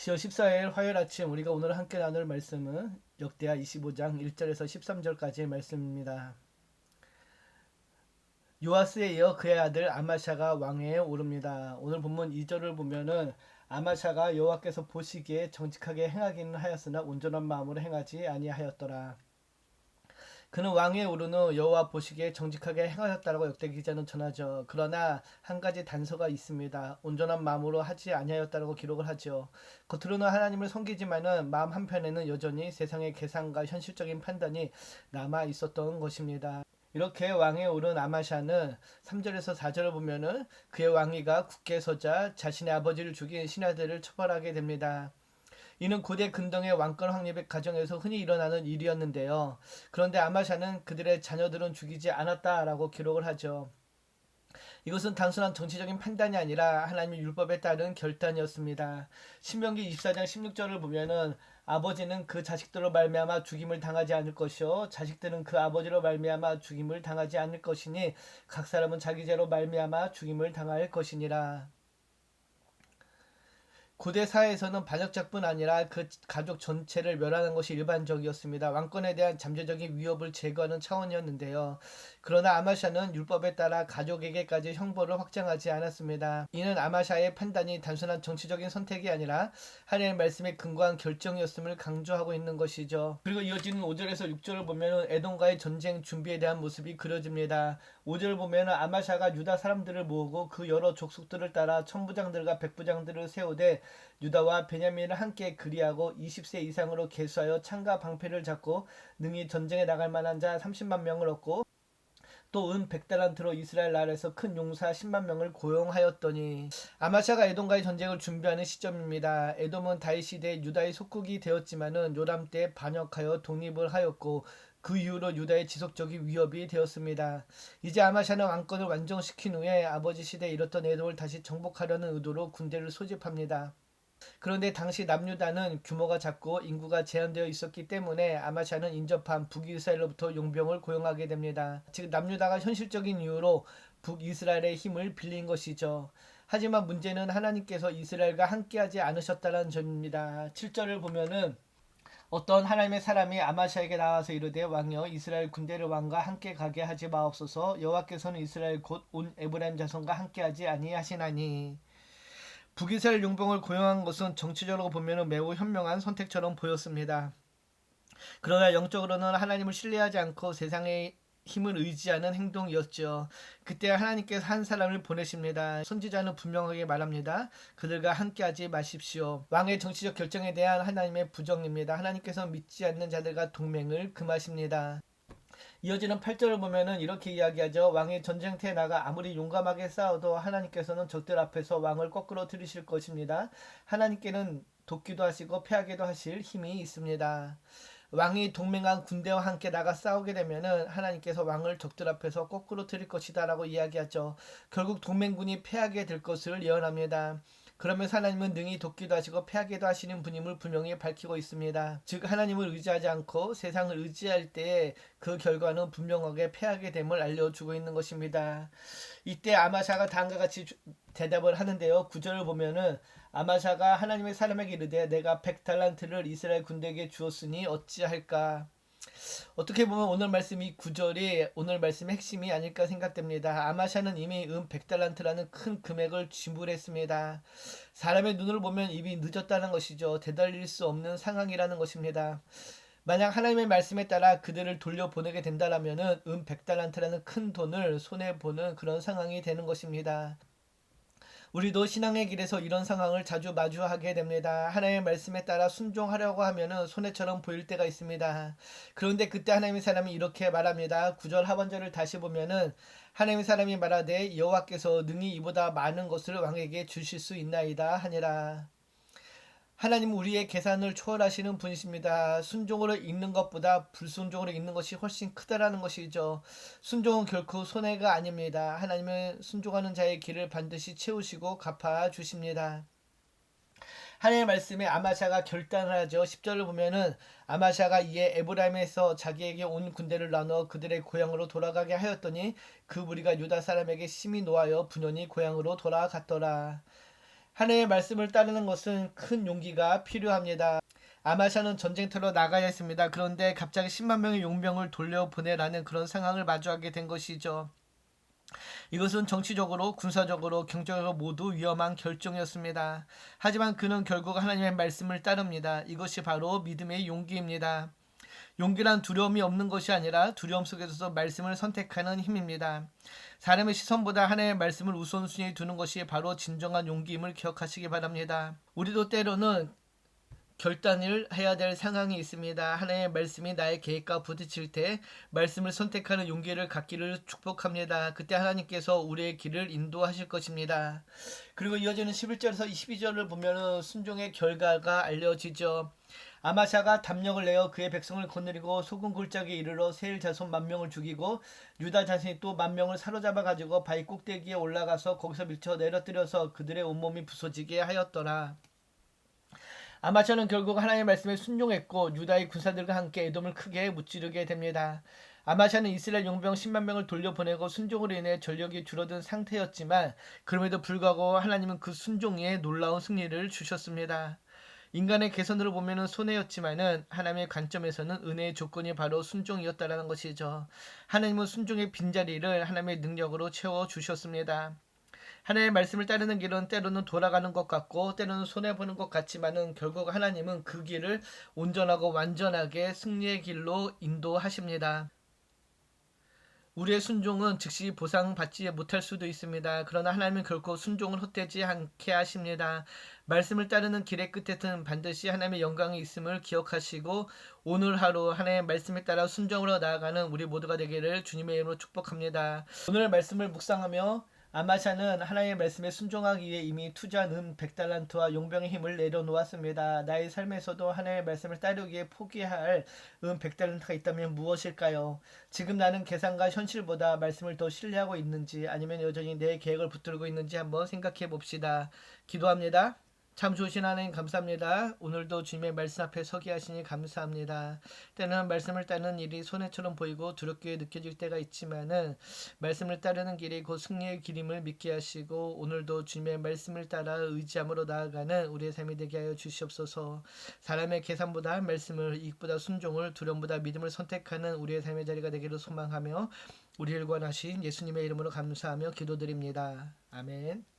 10월 14일 화요일 아침 우리가 오늘 함께 나눌 말씀은 역대하 25장 1절에서 13절까지의 말씀입니다. 요아스에 이어 그의 아들 아마샤가 왕위에 오릅니다. 오늘 본문 2절을 보면은 아마샤가 여호와께서 보시기에 정직하게 행하기는 하였으나 온전한 마음으로 행하지 아니하였더라. 그는 왕위에 오른 후 여호와 보시기에 정직하게 행하였다라고 역대 기자는 전하죠. 그러나 한 가지 단서가 있습니다. 온전한 마음으로 하지 아니하였다라고 기록을 하죠. 겉으로는 하나님을 섬기지만은 마음 한편에는 여전히 세상의 계산과 현실적인 판단이 남아 있었던 것입니다. 이렇게 왕에 오른 아마샤는 3절에서 4절을 보면은 그의 왕위가 굳게 서자 자신의 아버지를 죽인 신하들을 처벌하게 됩니다. 이는 고대 근동의 왕권 확립의 과정에서 흔히 일어나는 일이었는데요. 그런데 아마샤는 그들의 자녀들은 죽이지 않았다라고 기록을 하죠. 이것은 단순한 정치적인 판단이 아니라 하나님의 율법에 따른 결단이었습니다. 신명기 24장 16절을 보면은 아버지는 그 자식들로 말미암아 죽임을 당하지 않을 것이요 자식들은 그 아버지로 말미암아 죽임을 당하지 않을 것이니 각 사람은 자기 죄로 말미암아 죽임을 당할 것이니라. 고대 사회에서는 반역자뿐 아니라 그 가족 전체를 멸하는 것이 일반적이었습니다. 왕권에 대한 잠재적인 위협을 제거하는 차원이었는데요. 그러나 아마샤는 율법에 따라 가족에게까지 형벌을 확장하지 않았습니다. 이는 아마샤의 판단이 단순한 정치적인 선택이 아니라 하나님의 말씀에 근거한 결정이었음을 강조하고 있는 것이죠. 그리고 이어지는 5절에서 6절을 보면 에돔과의 전쟁 준비에 대한 모습이 그려집니다. 5절을 보면 아마샤가 유다 사람들을 모으고 그 여러 족속들을 따라 천부장들과 백부장들을 세우되 유다와 베냐민을 함께 그리하고 20세 이상으로 계수하여 창과 방패를 잡고 능히 전쟁에 나갈 만한 자 30만 명을 얻고 또 은 100달란트로 이스라엘 나라에서 큰 용사 10만 명을 고용하였더니 아마샤가 에돔과의 전쟁을 준비하는 시점입니다. 에돔은 다윗 시대 유다의 속국이 되었지만은 요람 때 반역하여 독립을 하였고 그 이후로 유다의 지속적인 위협이 되었습니다. 이제 아마샤는 왕권을 완성시킨 후에 아버지 시대에 잃었던 에돔을 다시 정복하려는 의도로 군대를 소집합니다. 그런데 당시 남유다는 규모가 작고 인구가 제한되어 있었기 때문에 아마샤는 인접한 북이스라엘로부터 용병을 고용하게 됩니다. 즉 남유다가 현실적인 이유로 북이스라엘의 힘을 빌린 것이죠. 하지만 문제는 하나님께서 이스라엘과 함께하지 않으셨다는 점입니다. 7절을 보면은 어떤 하나님의 사람이 아마샤에게 나와서 이르되 왕여 이스라엘 군대를 왕과 함께 가게 하지 마옵소서 여호와께서는 이스라엘 곧 온 에브라임 자손과 함께하지 아니하시나니 북이스라엘 용병을 고용한 것은 정치적으로 보면 매우 현명한 선택처럼 보였습니다. 그러나 영적으로는 하나님을 신뢰하지 않고 세상의 힘을 의지하는 행동이었죠. 그때 하나님께서 한 사람을 보내십니다. 선지자는 분명하게 말합니다. 그들과 함께하지 마십시오. 왕의 정치적 결정에 대한 하나님의 부정입니다. 하나님께서 믿지 않는 자들과 동맹을 금하십니다. 이어지는 8절을 보면은 이렇게 이야기하죠. 왕이 전쟁터에 나가 아무리 용감하게 싸워도 하나님께서는 적들 앞에서 왕을 거꾸로 들이실 것입니다. 하나님께는 돕기도 하시고 패하기도 하실 힘이 있습니다. 왕이 동맹한 군대와 함께 나가 싸우게 되면은 하나님께서 왕을 적들 앞에서 거꾸로 들일 것이다라고 이야기하죠. 결국 동맹군이 패하게 될 것을 예언합니다. 그러면서 하나님은 능히 돕기도 하시고 패하기도 하시는 분임을 분명히 밝히고 있습니다. 즉 하나님을 의지하지 않고 세상을 의지할 때에 그 결과는 분명하게 패하게 됨을 알려주고 있는 것입니다. 이때 아마샤가 다음과 같이 대답을 하는데요. 9절을 보면은 아마샤가 하나님의 사람에게 이르되 내가 100달란트를 이스라엘 군대에게 주었으니 어찌할까. 어떻게 보면 오늘 말씀 이 구절이 오늘 말씀의 핵심이 아닐까 생각됩니다. 아마샤는 이미 100달란트라는 큰 금액을 지불했습니다. 사람의 눈을 보면 이미 늦었다는 것이죠. 되돌릴 수 없는 상황이라는 것입니다. 만약 하나님의 말씀에 따라 그들을 돌려보내게 된다면은 100달란트라는 큰 돈을 손해보는 그런 상황이 되는 것입니다. 우리도 신앙의 길에서 이런 상황을 자주 마주하게 됩니다. 하나님의 말씀에 따라 순종하려고 하면은 손해처럼 보일 때가 있습니다. 그런데 그때 하나님의 사람이 이렇게 말합니다. 9절 하반절을 다시 보면은 하나님의 사람이 말하되 여호와께서 능히 이보다 많은 것을 왕에게 주실 수 있나이다 하니라. 하나님은 우리의 계산을 초월하시는 분이십니다. 순종으로 읽는 것보다 불순종으로 읽는 것이 훨씬 크다라는 것이죠. 순종은 결코 손해가 아닙니다. 하나님은 순종하는 자의 길을 반드시 채우시고 갚아 주십니다. 하나님의 말씀에 아마샤가 결단을 하죠. 10절을 보면은 아마샤가 이에 에브라임에서 자기에게 온 군대를 나누어 그들의 고향으로 돌아가게 하였더니 그 무리가 유다 사람에게 심히 노하여 분연히 고향으로 돌아갔더라. 하나님의 말씀을 따르는 것은 큰 용기가 필요합니다. 아마샤는 전쟁터로 나가야 했습니다. 그런데 갑자기 10만 명의 용병을 돌려보내라는 그런 상황을 마주하게 된 것이죠. 이것은 정치적으로, 군사적으로, 경제적으로 모두 위험한 결정이었습니다. 하지만 그는 결국 하나님의 말씀을 따릅니다. 이것이 바로 믿음의 용기입니다. 용기란 두려움이 없는 것이 아니라 두려움 속에서도 말씀을 선택하는 힘입니다. 사람의 시선보다 하나님의 말씀을 우선순위에 두는 것이 바로 진정한 용기임을 기억하시기 바랍니다. 우리도 때로는 결단을 해야 될 상황이 있습니다. 하나님의 말씀이 나의 계획과 부딪힐 때 말씀을 선택하는 용기를 갖기를 축복합니다. 그때 하나님께서 우리의 길을 인도하실 것입니다. 그리고 이어지는 11절에서 22절을 보면 순종의 결과가 알려지죠. 아마샤가 담력을 내어 그의 백성을 거느리고 소금 골짜기에 이르러 세일 자손 10,000명을 죽이고 유다 자손이 또 10,000명을 사로잡아 가지고 바위 꼭대기에 올라가서 거기서 밀쳐 내려뜨려서 그들의 온몸이 부서지게 하였더라. 아마샤는 결국 하나님의 말씀에 순종했고 유다의 군사들과 함께 에돔을 크게 무찌르게 됩니다. 아마샤는 이스라엘 용병 10만 명을 돌려보내고 순종으로 인해 전력이 줄어든 상태였지만 그럼에도 불구하고 하나님은 그 순종에 놀라운 승리를 주셨습니다. 인간의 개선으로 보면 손해였지만은 하나님의 관점에서는 은혜의 조건이 바로 순종이었다라는 것이죠. 하나님은 순종의 빈자리를 하나님의 능력으로 채워 주셨습니다. 하나님의 말씀을 따르는 길은 때로는 돌아가는 것 같고 때로는 손해보는 것 같지만은 결국 하나님은 그 길을 온전하고 완전하게 승리의 길로 인도하십니다. 우리의 순종은 즉시 보상받지 못할 수도 있습니다. 그러나 하나님은 결코 순종을 헛되지 않게 하십니다. 말씀을 따르는 길의 끝에는 반드시 하나님의 영광이 있음을 기억하시고 오늘 하루 하나님의 말씀에 따라 순종으로 나아가는 우리 모두가 되기를 주님의 이름으로 축복합니다. 오늘 말씀을 묵상하며 아마샤는 하나님의 말씀에 순종하기 위해 이미 투자한 100달란트와 용병의 힘을 내려놓았습니다. 나의 삶에서도 하나님의 말씀을 따르기에 포기할 100달란트가 있다면 무엇일까요? 지금 나는 계산과 현실보다 말씀을 더 신뢰하고 있는지 아니면 여전히 내 계획을 붙들고 있는지 한번 생각해 봅시다. 기도합니다. 참 좋으신 하나님 감사합니다. 오늘도 주님의 말씀 앞에 서게 하시니 감사합니다. 때는 말씀을 따르는 일이 손해처럼 보이고 두렵게 느껴질 때가 있지만은 말씀을 따르는 길이 곧 승리의 길임을 믿게 하시고 오늘도 주님의 말씀을 따라 의지함으로 나아가는 우리의 삶이 되게 하여 주시옵소서. 사람의 계산보다 말씀을, 이익보다 순종을, 두려움보다 믿음을 선택하는 우리의 삶의 자리가 되기를 소망하며 우리를 구원하신 예수님의 이름으로 감사하며 기도드립니다. 아멘.